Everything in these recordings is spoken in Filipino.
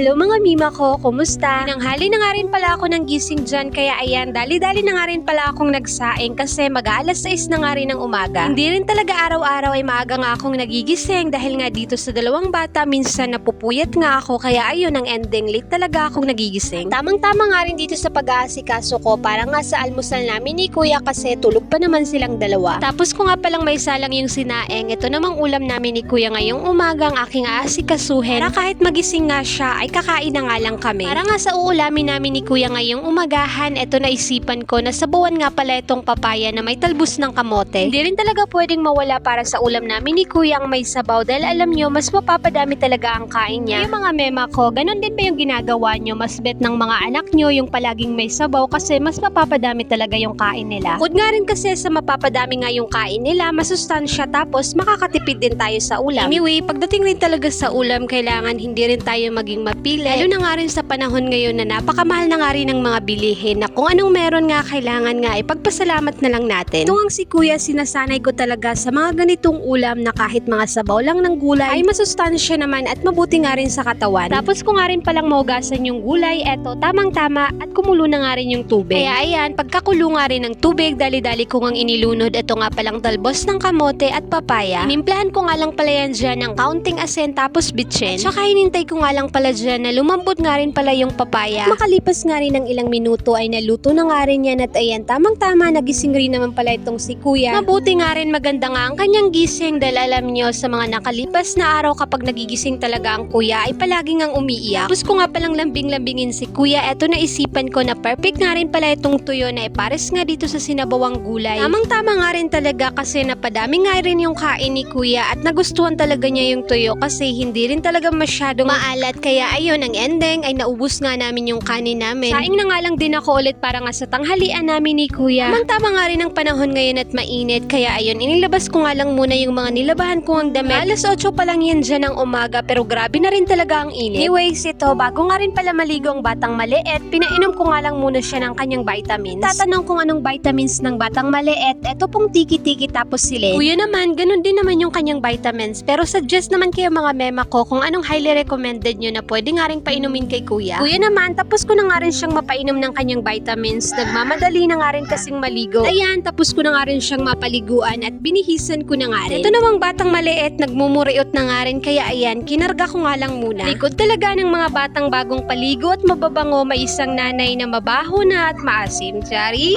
Hello mga mima ko, kumusta? Nanghali na nga rin pala ako ng gising dyan, kaya ayan, dali-dali na nga rin pala akong nagsaing kasi mag-aalas 6 na nga rin ng umaga. Hindi rin talaga araw-araw ay maaga nga akong nagigising dahil nga dito sa dalawang bata, minsan napupuyat nga ako, kaya ayun ang ending, late talaga akong nagigising. Tamang-tama nga rin dito sa pag-aasikaso ko, para nga sa almusal namin ni kuya kasi tulog pa naman silang dalawa. Tapos ko nga palang may salang yung sinaing, ito namang ulam namin ni kuya ngayong umaga ang aking aasikasuhin. Para kahit magising nga siya ay kakain na nga lang kami. Para nga sa uulamin namin ni kuya ngayong umagahan, eto naisipan ko na sabawan nga pala itong papaya na may talbos ng kamote. Hindi rin talaga pwedeng mawala para sa ulam namin ni kuya ang may sabaw dahil alam nyo, mas mapapadami talaga ang kain niya. Yung mga mema ko, ganun din ba yung ginagawa nyo? Mas bet ng mga anak nyo yung palaging may sabaw kasi mas mapapadami talaga yung kain nila. Bukod nga rin kasi sa mapapadami nga yung kain nila, masustansya tapos makakatipid din tayo sa ulam. Anyway, pagdating rin talaga sa ulam, kailangan hindi rin tayo maging mapili. Lalo na nga rin sa panahon ngayon na napakamahal na nga rin ng mga bilihin na kung anong meron nga kailangan nga ipagpasalamat na lang natin. Ito ang si kuya, sinasanay ko talaga sa mga ganitong ulam na kahit mga sabaw lang ng gulay ay masustansya naman at mabuti nga rin sa katawan. Tapos ko nga rin palang maugasan yung gulay, eto tamang-tama at kumulo na nga rin yung tubig. Kaya ayan, pagkakulo nga rin ng tubig, dali-dali ko ngang inilunod ito nga palang talbos ng kamote at papaya. Inimplahan ko nga lang pala yan dyan ng kaunting asin tapos bitchin. Tsaka hinintay ko nga lang pala dyan na lumambot nga rin pala yung papaya. At makalipas nga rin ng ilang minuto ay naluto na nga rin yan at ayan, tamang-tama nagising rin naman pala itong si kuya. Mabuti nga rin maganda nga ang kanyang gising dahil alam nyo sa mga nakalipas na araw kapag nagigising talaga ang kuya ay palagi ngang umiiyak. Tapos ko nga palang lambing-lambingin si kuya, eto naisipan ko na perfect nga rin pala itong tuyo na ipares nga dito sa sinabawang gulay. Tamang-tama nga rin talaga kasi napadami nga rin yung kain ni kuya at nagustuhan talaga niya yung tuyo kasi hindi rin talaga masyadong maalat, kaya ayun ang ending ay naubos nga namin yung kanin namin. Saing na nga lang din ako ulit para nga sa tanghalian namin ni kuya. Tamang-tama nga rin ang panahon ngayon at mainit, kaya ayun inilabas ko nga lang muna yung mga nilabahan ko ang damit. Alas 8 pa lang yan dyan ng umaga pero grabe na rin talaga ang init. Anyways, ito bago nga rin pala maligo ang batang maliit, pinainom ko nga lang muna siya ng kanyang vitamins. Tatanong kung anong vitamins ng batang maliit, eto pong tiki-tiki tapos silid. Kuya naman, ganun din naman yung kanyang vitamins, pero suggest naman kayo mga mema ko kung anong highly recommended nyo na pwede nga rin painumin kay kuya. Kuya naman, tapos ko na nga rin siyang mapainom ng kanyang vitamins, nagmamadali na nga rin kasing maligo. Ayan, tapos ko na nga rin siyang mapaliguan at binihisan ko na nga rin. Ito namang batang maliit, nagmumuriot na nga rin, kaya ayan, kinarga ko nga lang muna. Likod talaga ng mga batang bagong paligo at mababango, may isang nanay na mabaho na at maasim. Chari!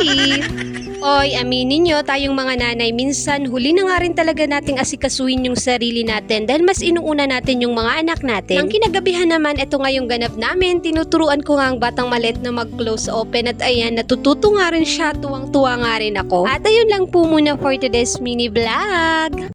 Oy, aminin nyo, tayong mga nanay, minsan huli na nga rin talaga nating asikasuhin yung sarili natin dahil mas inuuna natin yung mga anak natin. Nang kinagabihan naman, ito nga yung ganap namin, tinuturuan ko nga ang batang maliit na mag-close open at ayan, natututo nga rin siya, tuwang-tuwa nga rin ako. At ayun lang po muna for today's mini vlog.